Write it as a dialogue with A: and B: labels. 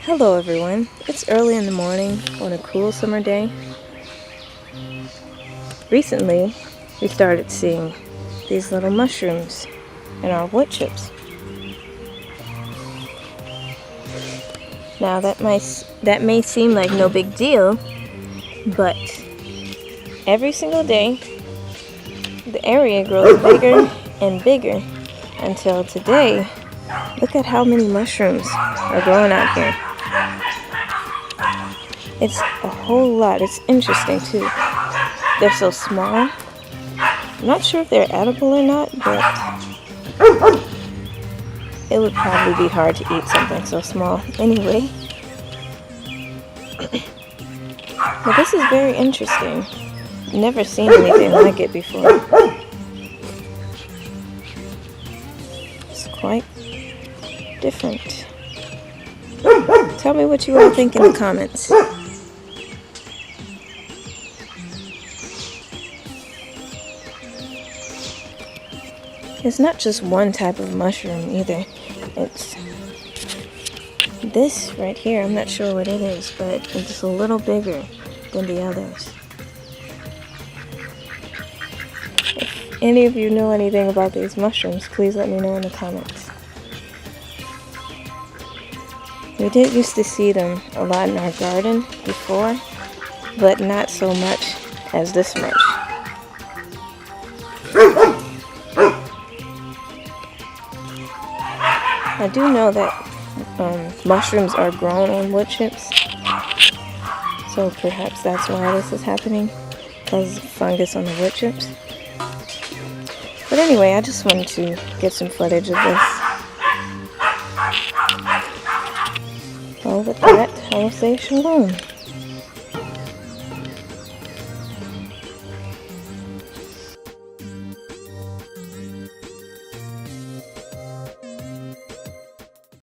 A: Hello everyone, it's early in the morning on a cool summer day. Recently, we started seeing these little mushrooms in our wood chips. Now that may seem like no big deal, but every single day, the area grows bigger and bigger until today, look at how many mushrooms are growing out here. It's a whole lot. It's interesting too. They're so small. I'm not sure if they're edible or not, but it would probably be hard to eat something so small anyway. But this is very interesting. Never seen anything like it before. It's quite different. Tell me what you all think in the comments. It's not just one type of mushroom either. It's this right here. I'm not sure what it is, but it's a little bigger than the others. If any of you know anything about these mushrooms, please let me know in the comments. We did used to see them a lot in our garden before, but not so much as this much. I do know that mushrooms are grown on wood chips, so perhaps that's why this is happening, because of fungus on the wood chips. But anyway, I just wanted to get some footage of this. Well, with that, I will say shalom.